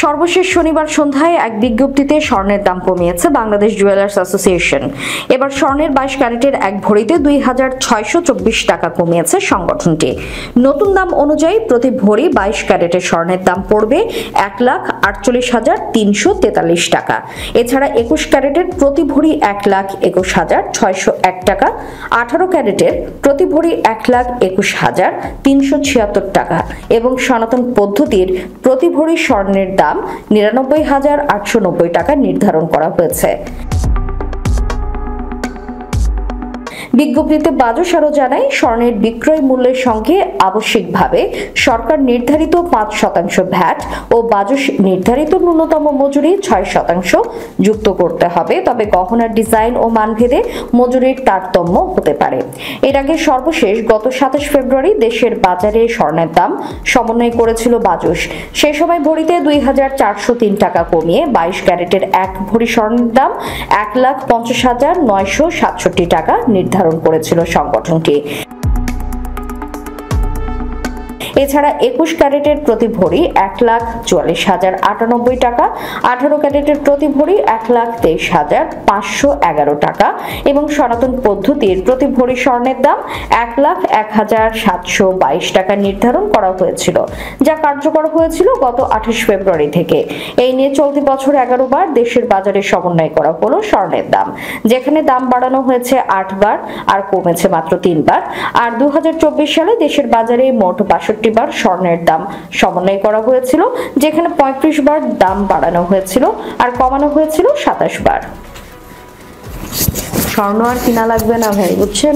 সর্বশেষ শনিবার সন্ধ্যায় এক বিজ্ঞপ্তিতে স্বর্ণের দাম কমিয়েছে বাংলাদেশ জুয়েলার্স অ্যাসোসিয়েশন। এবার স্বর্ণের 22 ক্যারেটের এক ভরিতে 2624 টাকা কমিয়েছে সংগঠনটি। নতুন দাম অনুযায়ী প্রতি ভরি 22 ক্যারেটের স্বর্ণের দাম পড়বে 1,48,343 টাকা। এছাড়া 21 ক্যারেটের প্রতি ভরি 1,21,601 টাকা, 18 ক্যারেটের প্রতি ভরি 1,21,376 টাকা এবং সনাতন পদ্ধতির প্রতি ভরি স্বর্ণের দাম 99,890 টাকা নির্ধারণ করা হয়েছে। বিজ্ঞপ্তিতে বাজস আরও জানায়, স্বর্ণের বিক্রয় মূল্যের সঙ্গে আবশ্যিকভাবে সরকার নির্ধারিত 5% ভ্যাট ও বাজস নির্ধারিত ন্যূনতম মজুরি 6% যুক্ত করতে হবে। তবে গহনার ডিজাইন ও মানভেদে মজুরির তারতম্য হতে পারে। এর আগে সর্বশেষ গত 27 ফেব্রুয়ারি দেশের বাজারে স্বর্ণের দাম সমন্বয় করেছিল বাজস। সেই সময় ভরিতে 2,403 টাকা কমিয়ে 22 ক্যারেটের এক ভরি স্বর্ণের দাম 1,50,967 টাকা নির্ধারণ করেছিল সংগঠনটি। এছাড়া 21 ক্যারেটের প্রতি ভরি 1,44,098 টাকা, 18 ক্যারেটের প্রতি ভরি 1,23,511 টাকা এবং সনাতন পদ্ধতির প্রতি ভরি স্বর্ণের দাম 1,01,722 টাকা নির্ধারণ করা হয়েছিল, যা কার্যকর হয়েছিল গত 28 ফেব্রুয়ারি থেকে। এই নিয়ে চলতি বছর 11 বার দেশের বাজারে সমন্বয় করা হলো স্বর্ণের দাম, যেখানে দাম বাড়ানো হয়েছে 8 বার আর কমেছে মাত্র 3 বার। আর 2024 সালে দেশের বাজারে মোট 62 বার স্বর্ণের দাম সমন্বয় করা হয়েছিল, যেখানে 35 বার দাম বাড়ানো হয়েছিল আর কমানো হয়েছিল 27 বার। স্বর্ণ আর কিনা লাগবে না ভাই, বুঝছেন।